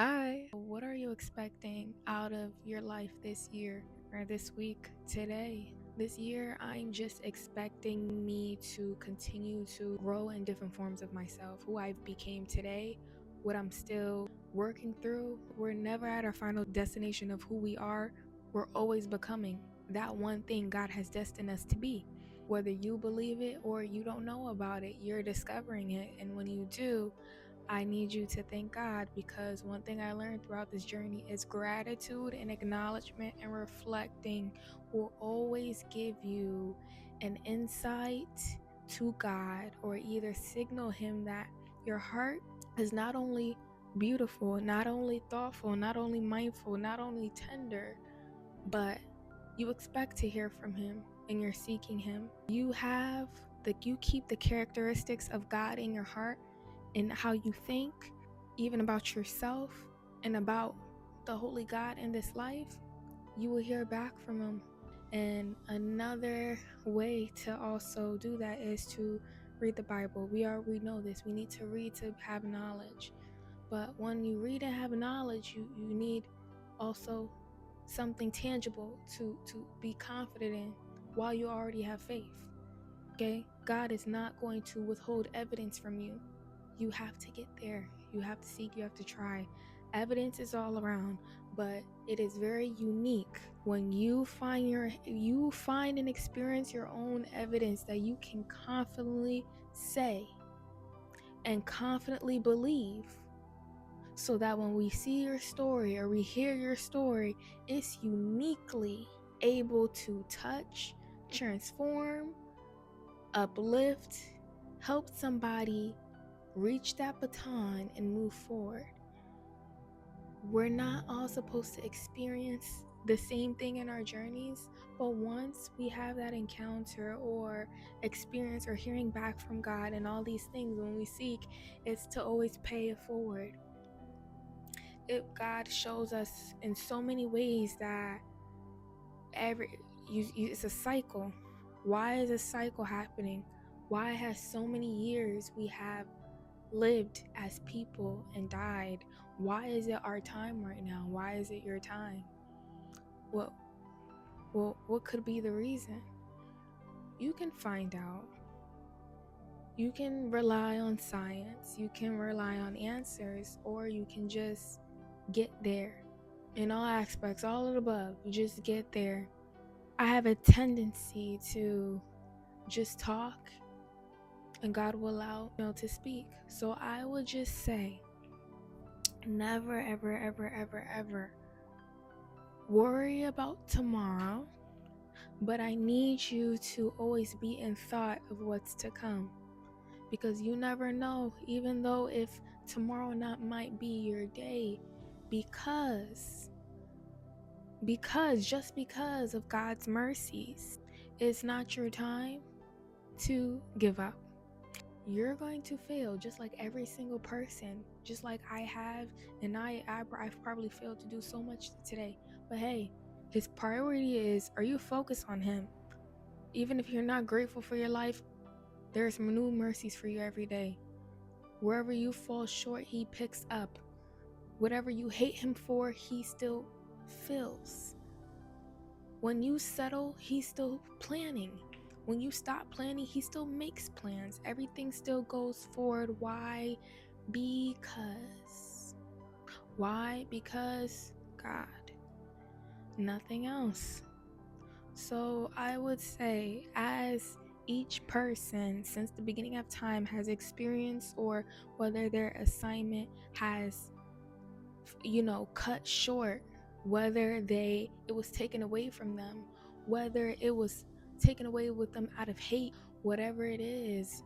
Hi. What are you expecting out of your life this year or this week, today? This year, I'm just expecting me to continue to grow in different forms of myself, who I became today, what I'm still working through. We're never at our final destination of who we are. We're always becoming that one thing God has destined us to be. Whether you believe it or you don't know about it, you're discovering it. And when you do, I need you to thank God, because one thing I learned throughout this journey is gratitude and acknowledgement and reflecting will always give you an insight to God, or either signal Him that your heart is not only beautiful, not only thoughtful, not only mindful, not only tender, but you expect to hear from Him and you're seeking Him. You keep the characteristics of God in your heart, and how you think, even about yourself and about the Holy God in this life, you will hear back from Him. And another way to also do that is to read the Bible. We know this. We need to read to have knowledge. But when you read and have knowledge, you need also something tangible to be confident in while you already have faith. Okay? God is not going to withhold evidence from you. You have to get there. You have to seek, you have to try. Evidence is all around, but it is very unique when you find and experience your own evidence that you can confidently say and confidently believe, so that when we see your story or we hear your story, it's uniquely able to touch, transform, uplift, help somebody reach that baton and move forward. We're not all supposed to experience the same thing in our journeys, but once we have that encounter or experience or hearing back from God and all these things, when we seek, it's to always pay it forward. God shows us in so many ways that it's a cycle. Why is a cycle happening? Why has so many years we have lived as people and died? Why is it our time right now? Why is it your time? What what could be the reason? You can find out. You can rely on science, you can rely on answers, or you can just get there. In all aspects, all of the above, you just get there. I have a tendency to just talk, and God will allow me to speak. So I would just say, never, ever, ever, ever, ever worry about tomorrow, but I need you to always be in thought of what's to come, because you never know, even though if tomorrow not might be your day, because just because of God's mercies, it's not your time to give up. You're going to fail, just like every single person, just like I have, and I've probably failed to do so much today. But hey, His priority is, are you focused on Him? Even if you're not grateful for your life, there's new mercies for you every day. Wherever you fall short, He picks up. Whatever you hate Him for, He still fills. When you settle, He's still planning. When you stop planning, He still makes plans. Everything still goes forward. Why? Because. Why? Because God. Nothing else. So I would say, as each person since the beginning of time has experienced, or whether their assignment has, cut short, whether it was taken away from them, whether it was taken away with them out of hate, whatever it is,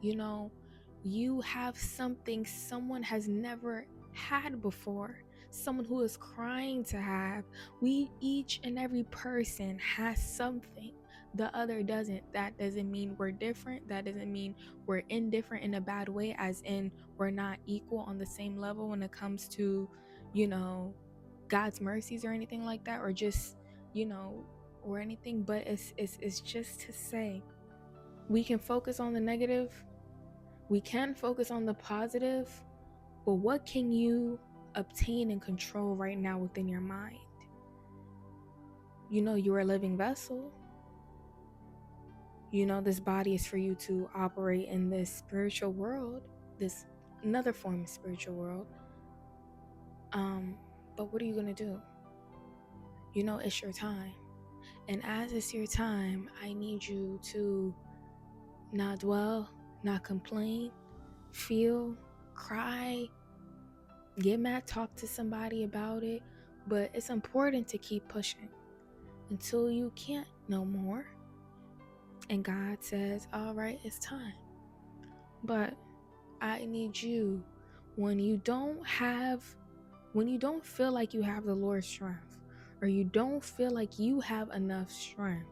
you have something someone has never had before, someone who is crying to have. Each and every person has something the other doesn't. That doesn't mean we're different. That doesn't mean we're indifferent in a bad way, as in we're not equal on the same level when it comes to God's mercies or anything like that, or just or anything. But it's just to say, we can focus on the negative, we can focus on the positive, but what can you obtain and control right now within your mind. You know you're a living vessel. You know this body is for you to operate in this spiritual world, this another form of spiritual world. But what are you gonna do? You know it's your time. And as it's your time, I need you to not dwell, not complain, feel, cry, get mad, talk to somebody about it. But it's important to keep pushing until you can't no more. And God says, all right, it's time. But I need you, when you don't feel like you have the Lord's strength, or you don't feel like you have enough strength,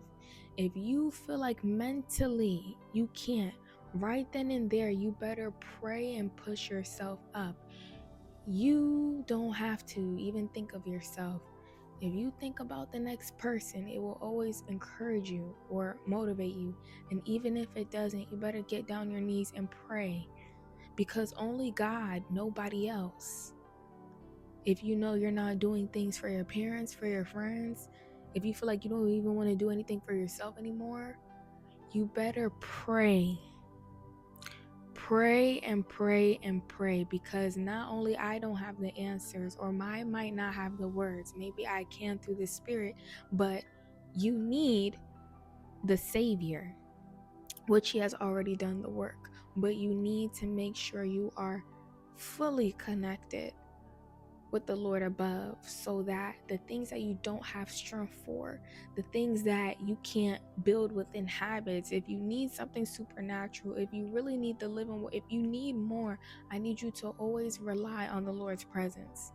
if you feel like mentally you can't, right then and there, you better pray and push yourself up. You don't have to even think of yourself. If you think about the next person, it will always encourage you or motivate you. And even if it doesn't, you better get down on your knees and pray, because only God, nobody else. If you know you're not doing things for your parents, for your friends, if you feel like you don't even want to do anything for yourself anymore, you better pray. Pray and pray and pray, because not only I don't have the answers, or I might not have the words, maybe I can through the Spirit, but you need the Savior, which He has already done the work. But you need to make sure you are fully connected with the Lord above, so that the things that you don't have strength for, the things that you can't build within habits, if you need something supernatural, if you really need the living, if you need more, I need you to always rely on the Lord's presence.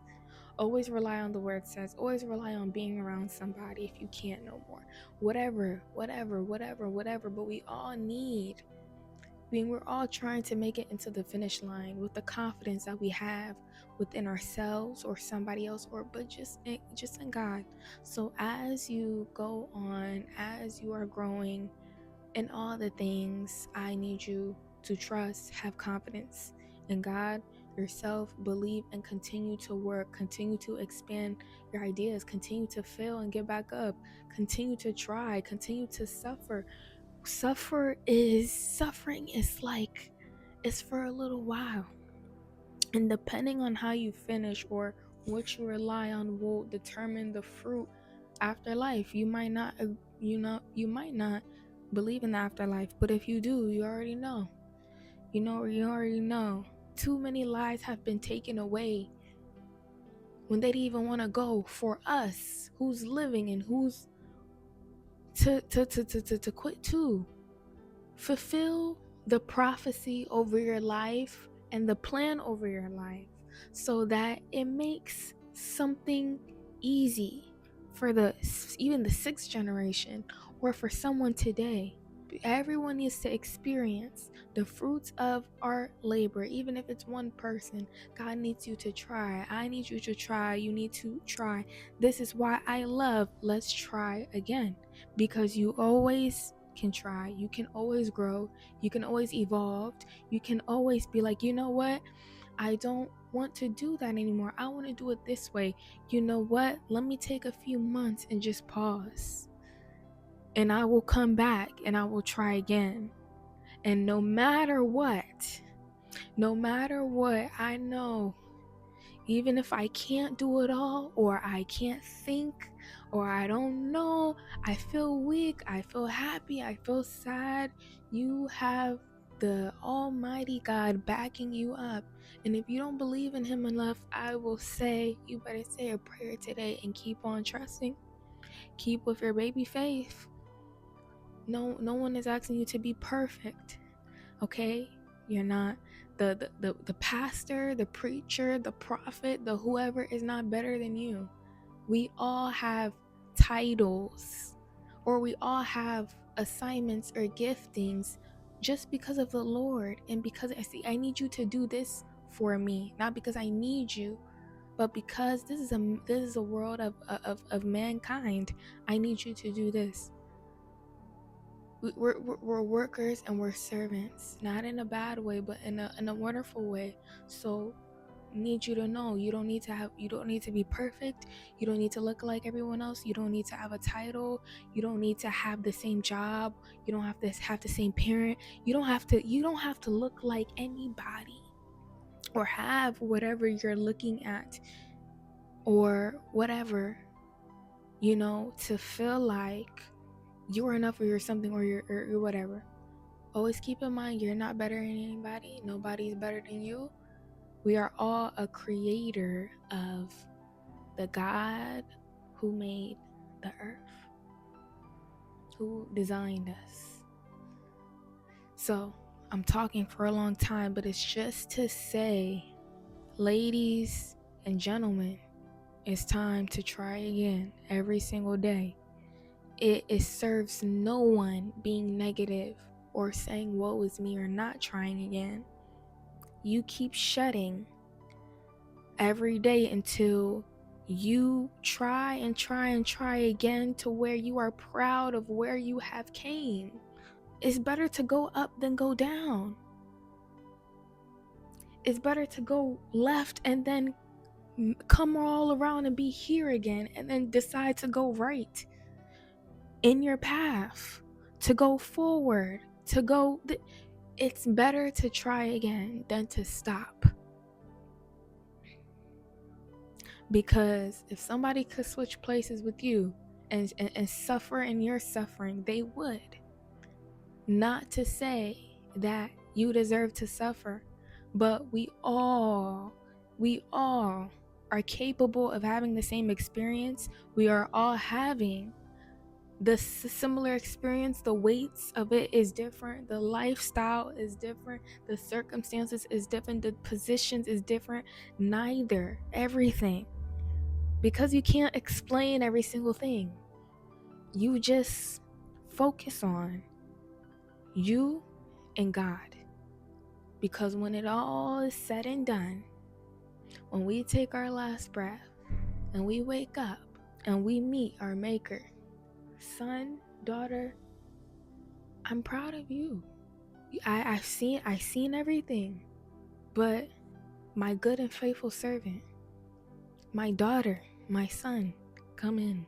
Always rely on the word says, always rely on being around somebody if you can't no more. Whatever. But we all need, we're all trying to make it into the finish line with the confidence that we have within ourselves or somebody else, or but just in God. So as you go on, as you are growing in all the things, I need you to trust, have confidence in God, yourself, believe, and continue to work, continue to expand your ideas, continue to fail and get back up, continue to try, continue to suffer. Suffering is like, it's for a little while, and depending on how you finish or what you rely on will determine the fruit after life. You might not believe in the afterlife, but if you do, you already know. You already know. Too many lives have been taken away when they didn't even want to go, for us who's living and who's to quit too. Fulfill the prophecy over your life and the plan over your life, so that it makes something easy for even the sixth generation, or for someone today. Everyone needs to experience the fruits of our labor, even if it's one person. God needs you to try. I need you to try. You need to try. This is why I love Let's Try Again, because you always can try. You can always grow. You can always evolve. You can always be like, you know what? I don't want to do that anymore. I want to do it this way. You know what? Let me take a few months and just pause. And I will come back and I will try again. And no matter what, I know, even if I can't do it all, or I can't think, or I don't know, I feel weak, I feel happy, I feel sad, you have the Almighty God backing you up. And if you don't believe in Him enough, I will say, you better say a prayer today and keep on trusting. Keep with your baby faith. No one is asking you to be perfect, okay? You're not. The pastor, the preacher, the prophet, the whoever is not better than you. We all have titles, or we all have assignments or giftings just because of the Lord, and because I need you to do this for me, not because I need you, but because this is a world of mankind. I need you to do this. We're workers and we're servants, not in a bad way, but in a wonderful way. So need you to know you don't need to be perfect. You don't need to look like everyone else. You don't need to have a title. You don't need to have the same job. You don't have to have the same parent. You don't have to look like anybody or have whatever you're looking at or whatever, to feel like you're enough or you're something or you're whatever. Always keep in mind you're not better than anybody. Nobody's better than you. We are all a creator of the God who made the earth, who designed us. So I'm talking for a long time, but it's just to say, ladies and gentlemen, it's time to try again every single day. It serves no one being negative or saying woe is me or not trying again. You keep shedding every day until you try and try and try again to where you are proud of where you have came. It's better to go up than go down. It's better to go left and then come all around and be here again and then decide to go right in your path, to go forward, to go. It's better to try again than to stop. Because if somebody could switch places with you and suffer in your suffering, they would. Not to say that you deserve to suffer, but we all are capable of having the same experience. We are all having the similar experience. The weights of it is different, the lifestyle is different, the circumstances is different, the positions is different. Neither, everything. Because you can't explain every single thing. You just focus on you and God. Because when it all is said and done, when we take our last breath and we wake up and we meet our maker, son, daughter, I'm proud of you. I've seen everything, but my good and faithful servant, my daughter, my son, come in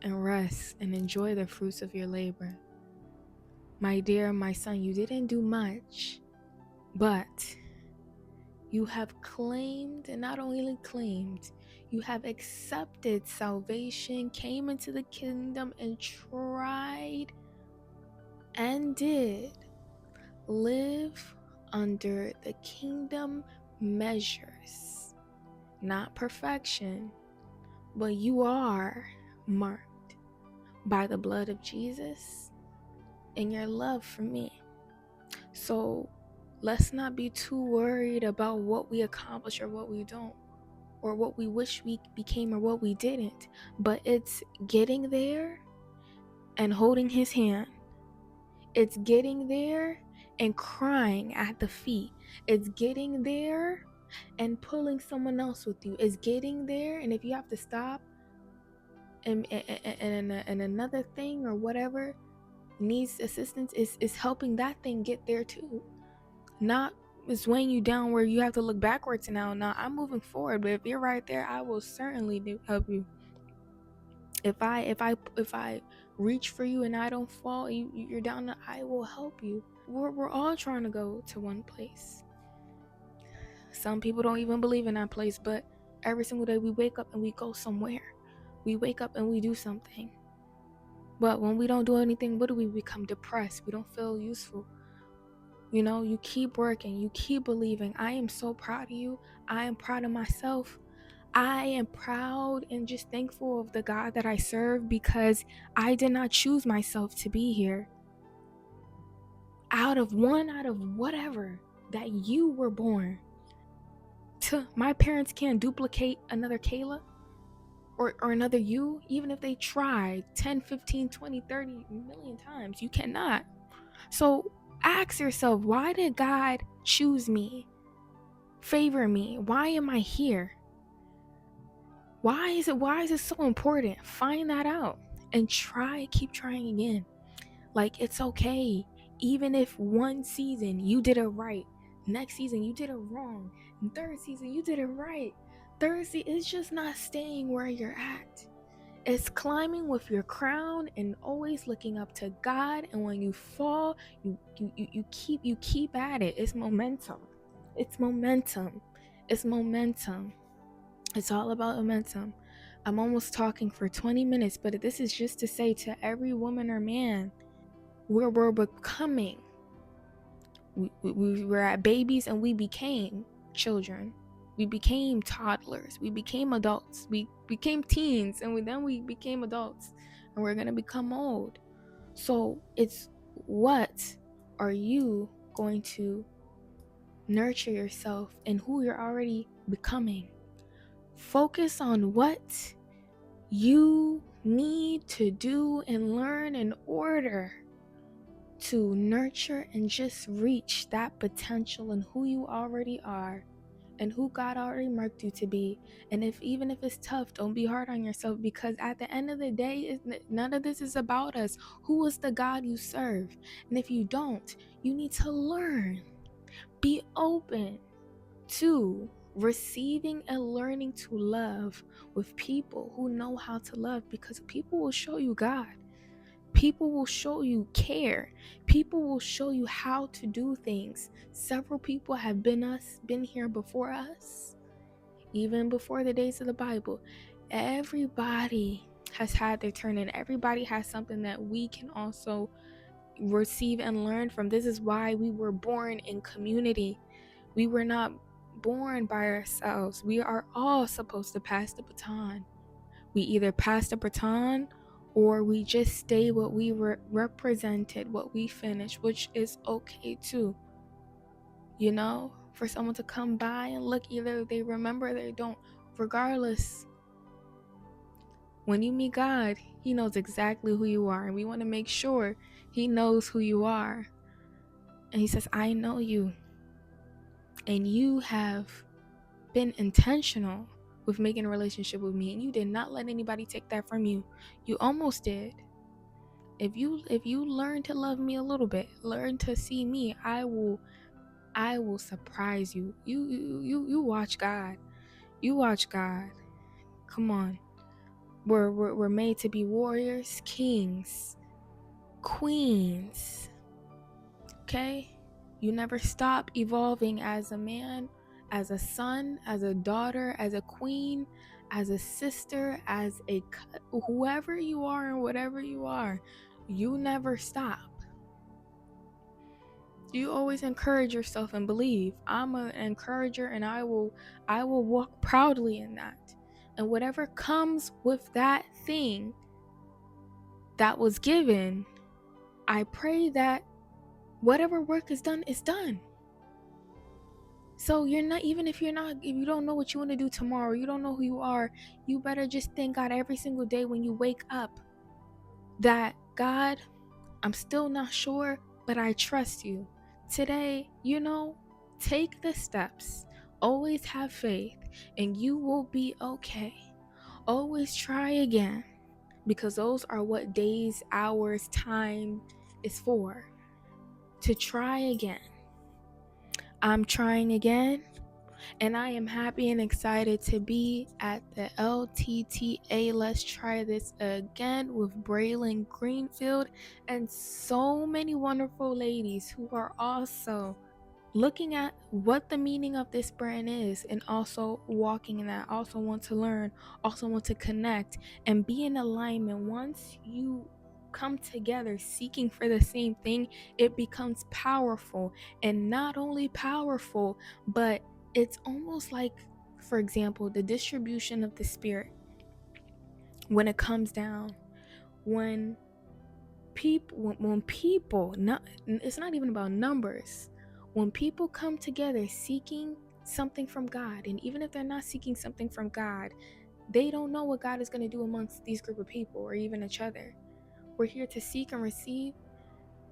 and rest and enjoy the fruits of your labor. My dear, my son, you didn't do much, but you have claimed, and not only claimed, you have accepted salvation, came into the kingdom, and tried and did live under the kingdom measures. Not perfection, but you are marked by the blood of Jesus and your love for me. So let's not be too worried about what we accomplish or what we don't, or what we wish we became or what we didn't. But it's getting there and holding his hand. It's getting there and crying at the feet. It's getting there and pulling someone else with you. It's getting there, and if you have to stop and another thing or whatever needs assistance, is helping that thing get there too. Not is weighing you down where you have to look backwards now. I'm moving forward, but if you're right there, I will certainly help you. If I reach for you and I don't fall, you're down, I will help you. We're all trying to go to one place. Some people don't even believe in that place, but every single day we wake up and we go somewhere. We wake up and we do something. But when we don't do anything, what do? We become depressed. We don't feel useful. You keep working, you keep believing. I am so proud of you. I am proud of myself. I am proud and just thankful of the God that I serve, because I did not choose myself to be here. Out of whatever that you were born. My parents can't duplicate another Kayla or another you, even if they tried 10, 15, 20, 30 million times. You cannot. So ask yourself, why did God choose me, favor me? Why am I here? Why is it so important? Find that out and keep trying again. Like, it's okay. Even if one season you did it right, Next season, you did it wrong. And third season, you did it right. Third season, it's just not staying where you're at. It's climbing with your crown and always looking up to God. And when you fall, you keep at it. It's momentum. It's momentum. It's momentum. It's all about momentum. I'm almost talking for 20 minutes, but this is just to say to every woman or man, we're becoming. We were at babies and we became children. We became toddlers. We became adults. We became teens, and then we became adults, and we're going to become old. So it's, what are you going to nurture yourself and who you're already becoming? Focus on what you need to do and learn in order to nurture and just reach that potential in who you already are and who God already marked you to be. And even if it's tough, don't be hard on yourself, because at the end of the day, none of this is about us. Who is the God you serve? And if you don't, you need to learn. Be open to receiving and learning to love with people who know how to love, because people will show you God. People will show you care. People will show you how to do things. Several people have been here before us, even before the days of the Bible. Everybody has had their turn, and everybody has something that we can also receive and learn from. This is why we were born in community. We were not born by ourselves. We are all supposed to pass the baton. We either pass the baton or we just stay what we represented, what we finished, which is okay too. You know, for someone to come by and look, either they remember or they don't. Regardless, when you meet God, He knows exactly who you are, and we want to make sure He knows who you are. And He says, I know you, and you have been intentional with making a relationship with me, and you did not let anybody take that from you. You almost did. If you learn to love me a little bit, learn to see me, I will surprise you. You watch God. You watch God. Come on. We're made to be warriors, kings, queens. Okay? You never stop evolving as a man, as a son, as a daughter, as a queen, as a sister, as a whoever you are and whatever you are. You never stop. You always encourage yourself and believe. I'm an encourager, and I will walk proudly in that. And whatever comes with that thing that was given, I pray that whatever work is done is done. So you're not, even if you don't know what you want to do tomorrow, you don't know who you are, you better just thank God every single day when you wake up that, God, I'm still not sure, but I trust you. Today, take the steps. Always have faith, and you will be okay. Always try again, because those are what days, hours, time is for. To try again. I'm trying again, and I am happy and excited to be at the LTTA Let's Try This Again with Braelyn Greenfield and so many wonderful ladies who are also looking at what the meaning of this brand is and also walking in that, also want to learn, also want to connect and be in alignment. Once you come together seeking for the same thing, it becomes powerful. And not only powerful, but it's almost like, for example, the distribution of the Spirit. When it comes down, when people, it's not even about numbers. When people come together seeking something from God, and even if they're not seeking something from God, they don't know what God is going to do amongst these group of people or even each other. We're here to seek and receive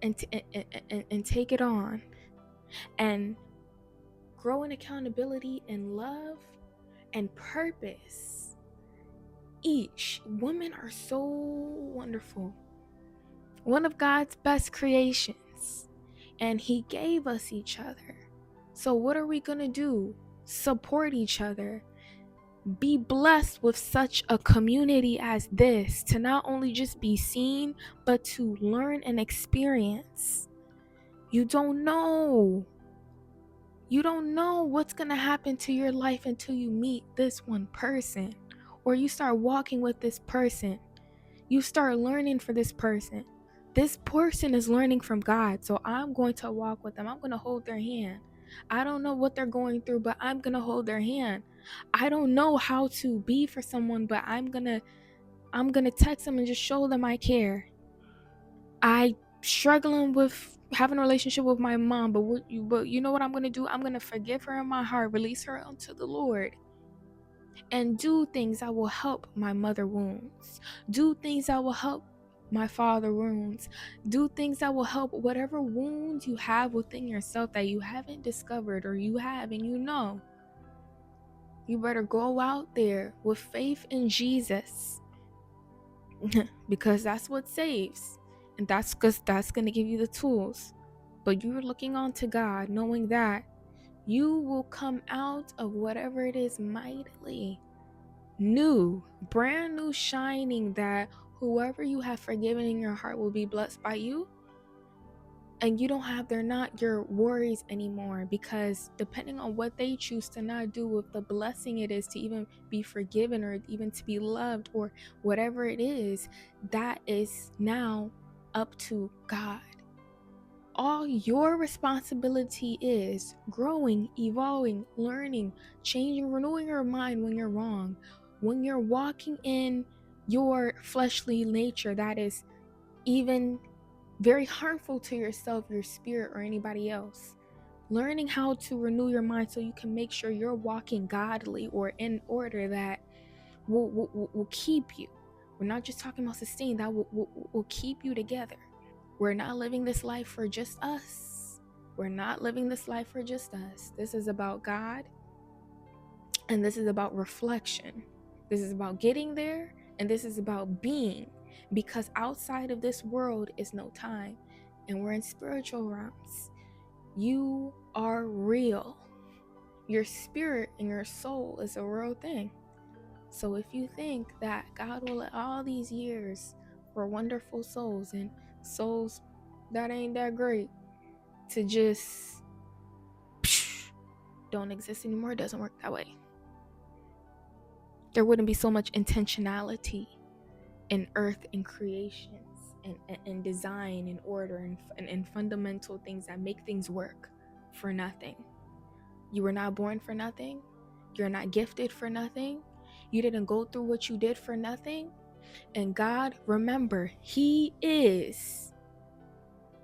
and take it on and grow in accountability and love and purpose. Each women are so wonderful. One of God's best creations. And He gave us each other. So what are we going to do? Support each other. Be blessed with such a community as this, to not only just be seen, but to learn and experience. You don't know. You don't know what's going to happen to your life until you meet this one person, or you start walking with this person. You start learning for this person. This person is learning from God, so I'm going to walk with them. I'm going to hold their hand. I don't know what they're going through, but I'm going to hold their hand. I don't know how to be for someone, but I'm going to text them and just show them I care. I struggling with having a relationship with my mom, but you know what I'm going to do? I'm going to forgive her in my heart, release her unto the Lord, and do things that will help my mother wounds. Do things that will help my father wounds. Do things that will help whatever wounds you have within yourself that you haven't discovered, or you have and you know. You better go out there with faith in Jesus because that's what saves. And that's because that's going to give you the tools. But you're looking on to God, knowing that you will come out of whatever it is mightily new, brand new, shining, that whoever you have forgiven in your heart will be blessed by you. And you don't have, they're not your worries anymore, because depending on what they choose to not do with the blessing it is to even be forgiven, or even to be loved, or whatever it is, that is now up to God. All your responsibility is growing, evolving, learning, changing, renewing your mind when you're wrong. When you're walking in your fleshly nature that is even very harmful to yourself, your spirit, or anybody else. Learning how to renew your mind so you can make sure you're walking godly, or in order that will keep you. We're not just talking about sustain, that will keep you together. We're not living this life for just us. We're not living this life for just us. This is about God, and this is about reflection. This is about getting there, and this is about being, because outside of this world is no time, and we're in spiritual realms. You are real. Your spirit and your soul is a real thing. So if you think that God will let all these years for wonderful souls, and souls that ain't that great, to just don't exist anymore, it doesn't work that way. There wouldn't be so much intentionality in earth and creations, and design and order, and fundamental things that make things work for nothing. You were not born for nothing. You're not gifted for nothing. You didn't go through what you did for nothing. And God, remember, He is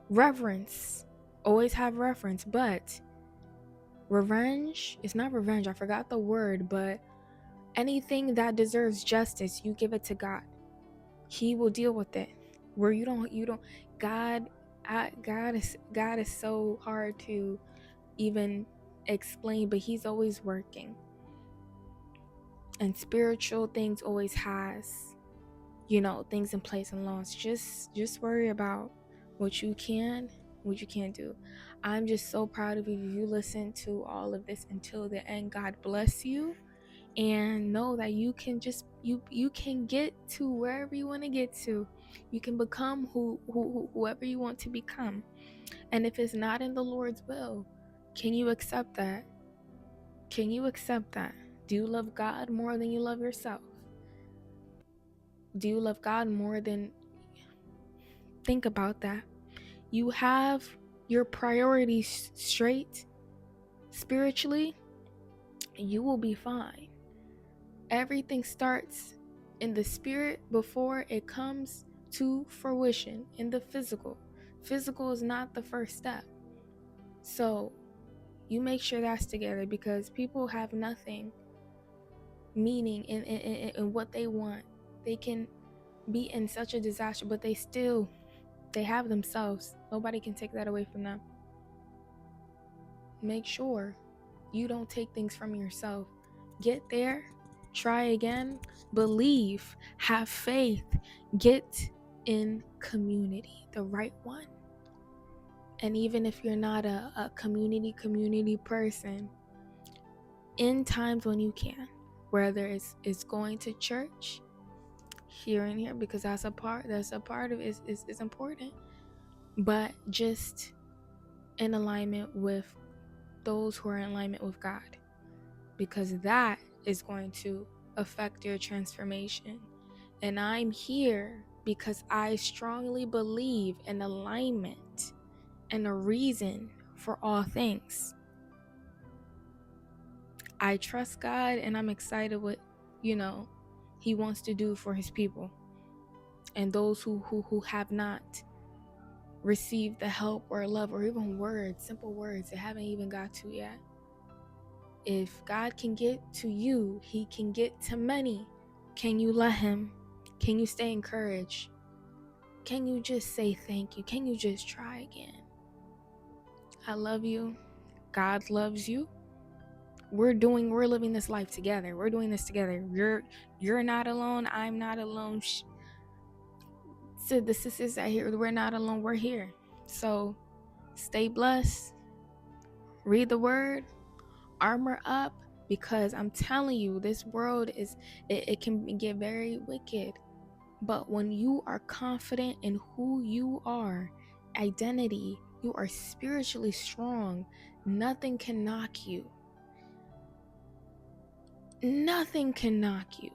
reverence. Always have reverence, but revenge is not revenge. I forgot the word, but anything that deserves justice, you give it to God. He will deal with it. Where you don't, God is so hard to even explain, but He's always working. And spiritual things always has, things in place and laws. Just worry about what you can, what you can't do. I'm just so proud of you. You listen to all of this until the end. God bless you, and know that you can just you can get to wherever you want to get to. You can become whoever you want to become. And if it's not in the Lord's will, can you accept that? Can you accept that? Do you love God more than you love yourself? Do you love God more than... Think about that. You have your priorities straight spiritually, you will be fine. Everything starts in the spirit before it comes to fruition in the physical. Physical is not the first step. So you make sure that's together, because people have nothing meaning in what they want. They can be in such a disaster, but they have themselves. Nobody can take that away from them. Make sure you don't take things from yourself. Get there, try again, believe, have faith, get in community, the right one. And even if you're not a community person, in times when you can, whether it's going to church here and here, because that's a part of it, is important, but just in alignment with those who are in alignment with God, because that is going to affect your transformation. And I'm here because I strongly believe in alignment and a reason for all things. I trust God, and I'm excited what He wants to do for His people, and those who have not received the help or love or even words, simple words, they haven't even got to yet. If God can get to you, He can get to many. Can you let Him? Can you stay encouraged? Can you just say thank you? Can you just try again? I love you. God loves you. We're living this life together. We're doing this together. You're not alone. I'm not alone. So the sisters out here, we're not alone. We're here. So stay blessed. Read the word. Armor up, because I'm telling you, this world it can get very wicked. But when you are confident in who you are, identity, you are spiritually strong, nothing can knock you. Nothing can knock you,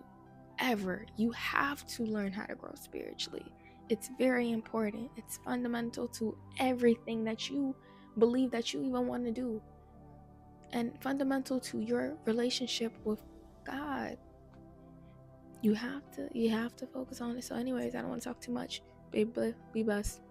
ever. You have to learn how to grow spiritually. It's very important. It's fundamental to everything that you believe that you even want to do, and fundamental to your relationship with God. You have to focus on it. So anyways, I don't want to talk too much. Be blessed.